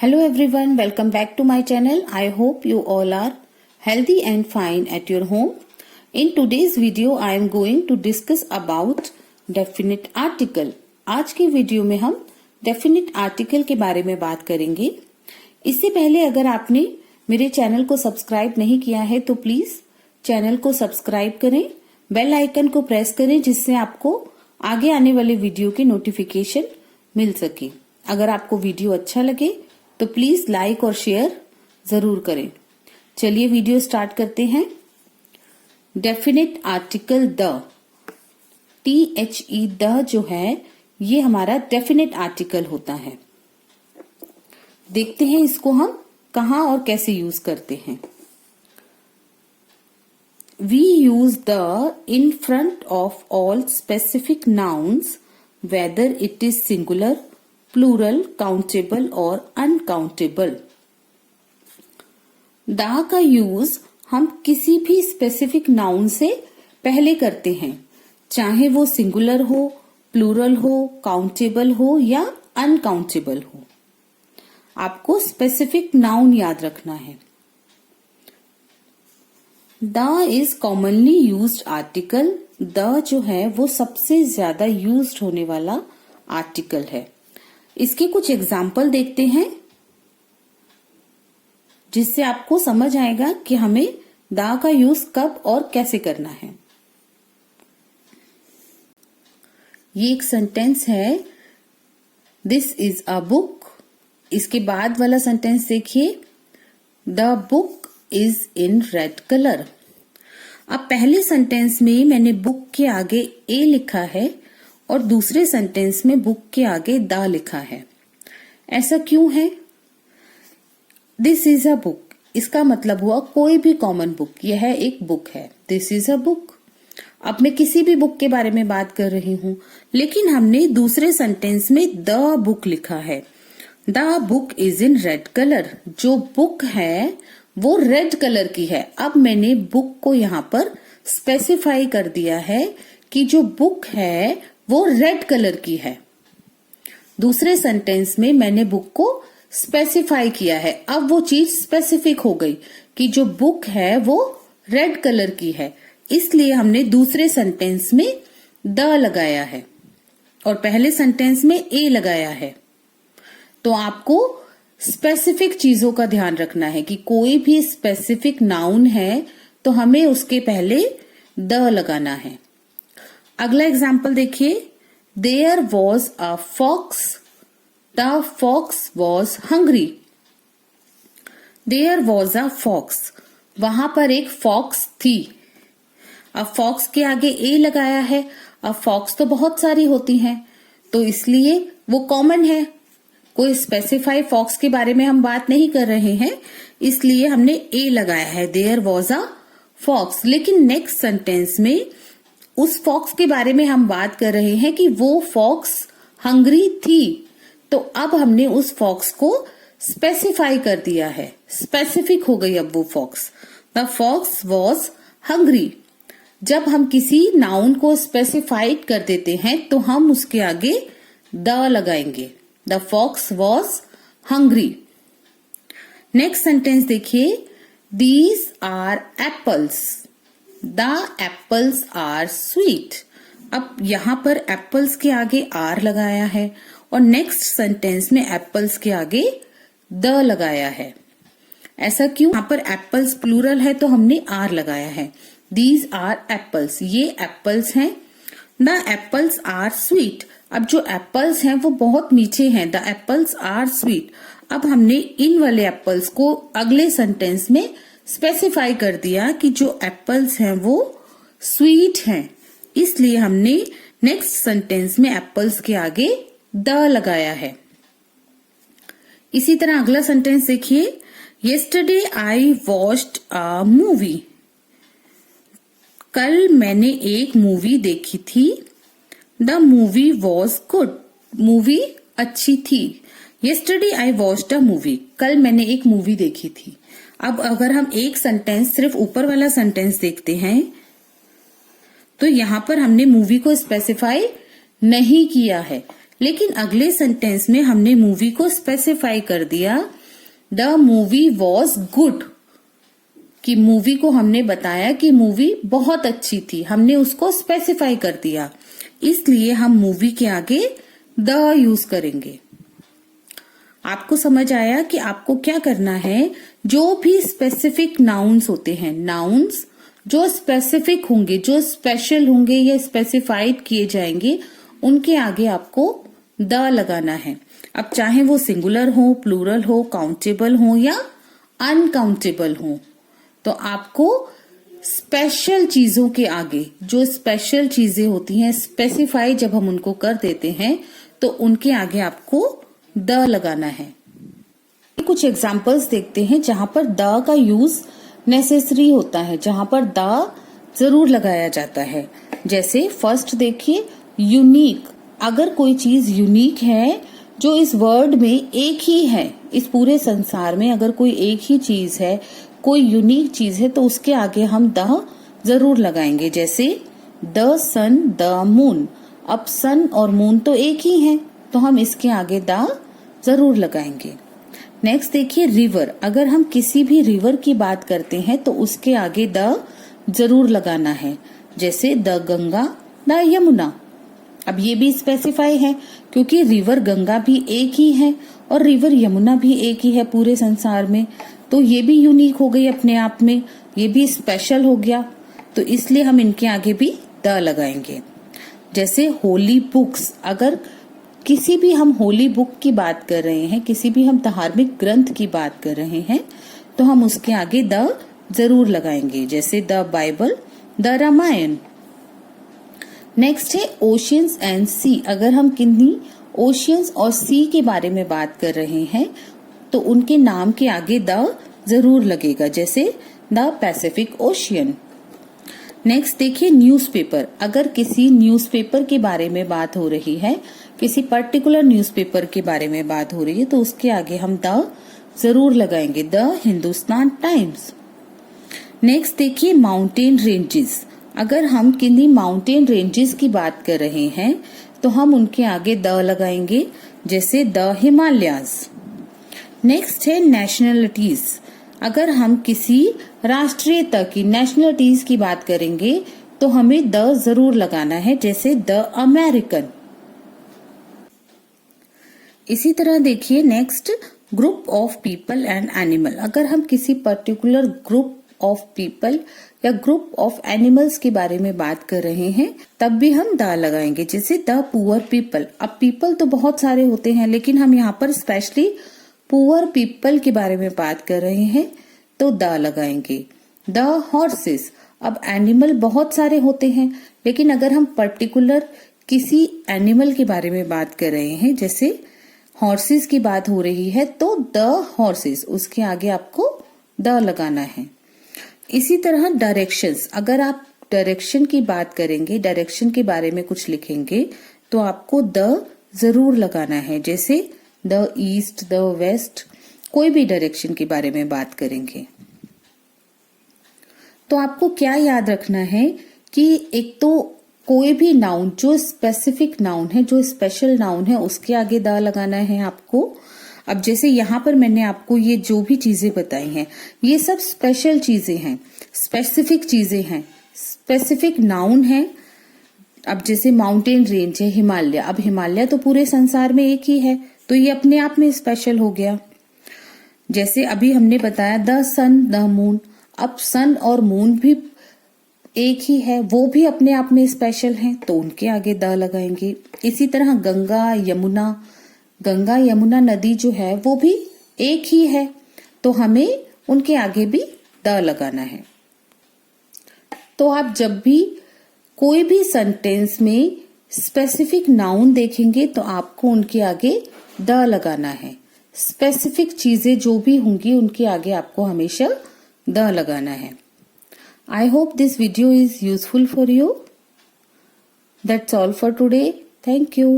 Hello everyone, welcome back to my channel. I hope you all are healthy and fine at your home. In today's video, I am going to discuss about definite article. आज की video में हम definite article के बारे में बात करेंगे. इससे पहले अगर आपने मेरे चैनल को सब्सक्राइब नहीं किया है तो प्लीज चैनल को सब्सक्राइब करें, बेल आइकन को प्रेस करें जिससे आपको आगे आने वाले वीडियो की नोटिफिकेशन मिल सके. अगर आपको वीडियो अच्छा लगे तो प्लीज लाइक और शेयर जरूर करें. चलिए वीडियो स्टार्ट करते हैं. Definite article the, THE the जो है ये हमारा डेफिनेट आर्टिकल होता है. देखते हैं इसको हम कहां और कैसे यूज करते हैं. We use the in front of all specific nouns whether it is singular, plural, countable और uncountable. द का यूज हम किसी भी स्पेसिफिक नाउन से पहले करते हैं, चाहे वो सिंगुलर हो, प्लूरल हो, काउंटेबल हो या अनकाउंटेबल हो. आपको स्पेसिफिक नाउन याद रखना है. The is commonly used article. The जो है वो सबसे ज्यादा यूज्ड होने वाला आर्टिकल है. इसके कुछ एग्जाम्पल देखते हैं जिससे आपको समझ आएगा कि हमें द का यूज कब और कैसे करना है. ये एक सेंटेंस है, दिस इज अ बुक. इसके बाद वाला सेंटेंस देखिए, the book is in red colour. अब पहले सेंटेंस में मैंने बुक के आगे ए लिखा है और दूसरे सेंटेंस में बुक के आगे द लिखा है. ऐसा क्यों है? दिस इज अ बुक, इसका मतलब हुआ कोई भी कॉमन बुक. यह एक बुक है. This is a book. अब मैं किसी भी बुक के बारे में बात कर रही हूं, लेकिन हमने दूसरे सेंटेंस में द बुक लिखा है. The book is in red colour. जो बुक है वो रेड कलर की है. अब मैंने बुक को यहाँ पर स्पेसिफाई कर दिया है कि जो बुक है वो रेड कलर की है. दूसरे सेंटेंस में मैंने बुक को स्पेसिफाई किया है. अब वो चीज स्पेसिफिक हो गई कि जो बुक है वो रेड कलर की है, इसलिए हमने दूसरे सेंटेंस में द लगाया है और पहले सेंटेंस में ए लगाया है. तो आपको स्पेसिफिक चीजों का ध्यान रखना है कि कोई भी स्पेसिफिक नाउन है तो हमें उसके पहले द लगाना है. अगला एग्जाम्पल देखिए, there was a fox, the fox was hungry. There was a fox, वहां पर एक फॉक्स थी. अब फॉक्स के आगे ए लगाया है. अब फॉक्स तो बहुत सारी होती हैं तो इसलिए वो कॉमन है. कोई स्पेसिफाई फॉक्स के बारे में हम बात नहीं कर रहे हैं, इसलिए हमने ए लगाया है. There was a fox. लेकिन नेक्स्ट सेंटेंस में उस फॉक्स के बारे में हम बात कर रहे हैं कि वो फॉक्स हंग्री थी. तो अब हमने उस फॉक्स को स्पेसिफाई कर दिया है, स्पेसिफिक हो गई अब वो fox. The fox was hungry. जब हम किसी नाउन को स्पेसिफाइड कर देते हैं तो हम उसके आगे द लगाएंगे. The fox was hungry. Next sentence देखिए, these are apples, the apples are sweet. अब यहां पर एप्पल्स के आगे आर लगाया है और नेक्स्ट सेंटेंस में एप्पल्स के आगे द लगाया है. ऐसा क्यों? यहां पर एप्पल्स प्लूरल है तो हमने आर लगाया है. दीज आर एप्पल्स, ये एप्पल्स हैं. The apples are sweet. अब जो एप्पल्स हैं वो बहुत मीठे हैं. The apples are sweet. अब हमने इन वाले एप्पल्स को अगले सेंटेंस में स्पेसिफाई कर दिया कि जो एप्पल्स हैं वो स्वीट हैं, इसलिए हमने नेक्स्ट सेंटेंस में एप्पल्स के आगे द लगाया है. इसी तरह अगला सेंटेंस देखिए, yesterday I watched a movie. कल मैंने एक मूवी देखी थी. The movie was good. Movie अच्छी थी. Yesterday I watched a movie. कल मैंने एक मूवी देखी थी. अब अगर हम एक सेंटेंस, सिर्फ ऊपर वाला सेंटेंस देखते हैं तो यहां पर हमने मूवी को स्पेसिफाई नहीं किया है, लेकिन अगले सेंटेंस में हमने मूवी को स्पेसिफाई कर दिया, द मूवी वॉज गुड, कि मूवी को हमने बताया कि मूवी बहुत अच्छी थी, हमने उसको स्पेसिफाई कर दिया, इसलिए हम मूवी के आगे द यूज करेंगे। आपको समझ आया कि आपको क्या करना है, जो भी स्पेसिफिक नाउन्स होते हैं, नाउन्स जो स्पेसिफिक होंगे, जो स्पेशल होंगे या स्पेसिफाइड किए जाएंगे, उनके आगे आपको द लगाना है। अब चाहे वो सिंगुलर हो, प्लूरल हो, काउंटेबल हो या अनकाउंटेबल हो, तो आपको स्पेशल चीजों के आगे, जो स्पेशल चीजें होती हैं, स्पेसिफाई जब हम उनको कर देते हैं तो उनके आगे आपको द लगाना है। कुछ एग्जांपल्स देखते हैं जहां पर द का यूज नेसेसरी होता है, जहां पर द जरूर लगाया जाता है। जैसे फर्स्ट देखिए, यूनिक। अगर कोई चीज यूनिक है, जो इस वर्ल्ड में एक ही है, इस पूरे संसार में अगर कोई एक ही चीज है, कोई यूनिक चीज है, तो उसके आगे हम द जरूर लगाएंगे। जैसे द सन, द मून। अब सन और मून तो एक ही हैं, तो हम इसके आगे द जरूर लगाएंगे। नेक्स्ट देखिए, रिवर। अगर हम किसी भी रिवर की बात करते हैं तो उसके आगे द जरूर लगाना है। जैसे द गंगा, द यमुना। अब ये भी स्पेसिफाई है, क्योंकि रिवर गंगा भी एक ही है और रिवर यमुना भी एक ही है पूरे संसार में, तो ये भी यूनिक हो गई अपने आप में, ये भी स्पेशल हो गया, तो इसलिए हम इनके आगे भी द लगाएंगे। जैसे होली बुक्स। अगर किसी भी हम होली बुक की बात कर रहे हैं, किसी भी हम धार्मिक ग्रंथ की बात कर रहे हैं, तो हम उसके आगे द जरूर लगाएंगे। जैसे the Bible, the Ramayan. Next है ओशियंस एंड सी। अगर हम किन्हीं ओशियंस और सी के बारे में बात कर रहे हैं तो उनके नाम के आगे द जरूर लगेगा। जैसे द पैसिफिक ओशियन। नेक्स्ट देखिए, न्यूज़पेपर। अगर किसी न्यूज़पेपर के बारे में बात हो रही है, किसी पर्टिकुलर न्यूज़पेपर के बारे में बात हो रही है, तो उसके आगे हम द जरूर लगाएंगे। The Hindustan times. नेक्स्ट देखिए, माउंटेन रेंजेस। अगर हम किन्हीं माउंटेन रेंजेस की बात कर रहे हैं तो हम उनके आगे द लगाएंगे। जैसे द हिमालयाज। नेक्स्ट है नेशनलिटीज। अगर हम किसी राष्ट्रीयता की, नेशनलिटीज की बात करेंगे तो हमें द जरूर लगाना है। जैसे द अमेरिकन। इसी तरह देखिए, next group of people and animal. अगर हम किसी पर्टिकुलर ग्रुप ऑफ पीपल या ग्रुप ऑफ एनिमल्स के बारे में बात कर रहे हैं, तब भी हम द लगाएंगे। जैसे द पुअर पीपल। अब पीपल तो बहुत सारे होते हैं, लेकिन हम यहाँ पर स्पेशली पुअर पीपल के बारे में बात कर रहे हैं, तो द लगाएंगे। The horses. अब एनिमल बहुत सारे होते हैं, लेकिन अगर हम पर्टिकुलर किसी एनिमल के बारे में बात कर रहे हैं, जैसे हॉर्सेस की बात हो रही है, तो द हॉर्सेस, उसके आगे आपको द लगाना है। इसी तरह डायरेक्शंस। अगर आप डायरेक्शन की बात करेंगे, डायरेक्शन के बारे में कुछ लिखेंगे, तो आपको द जरूर लगाना है। जैसे द ईस्ट, द वेस्ट, कोई भी डायरेक्शन के बारे में बात करेंगे। तो आपको क्या याद रखना है कि एक तो कोई भी नाउन जो स्पेसिफिक नाउन है, जो स्पेशल नाउन है, उसके आगे द लगाना है आपको। अब जैसे यहाँ पर मैंने आपको ये जो भी चीजें बताई हैं, ये सब स्पेशल चीजें हैं, स्पेसिफिक चीजें हैं, स्पेसिफिक नाउन है। अब जैसे माउंटेन रेंज है, हिमालय। अब हिमालय तो पूरे संसार में एक ही है, तो ये अपने आप में स्पेशल हो गया। जैसे अभी हमने बताया द सन, द मून। अब सन और मून भी एक ही है, वो भी अपने आप में स्पेशल हैं, तो उनके आगे द लगाएंगे। इसी तरह गंगा, यमुना। गंगा यमुना नदी जो है वो भी एक ही है, तो हमें उनके आगे भी द लगाना है। तो आप जब भी कोई भी सेंटेंस में स्पेसिफिक नाउन देखेंगे तो आपको उनके आगे द लगाना है। स्पेसिफिक चीजें जो भी होंगी उनके आगे आपको हमेशा द लगाना है। I hope this video is useful for you. That's all for today. Thank you.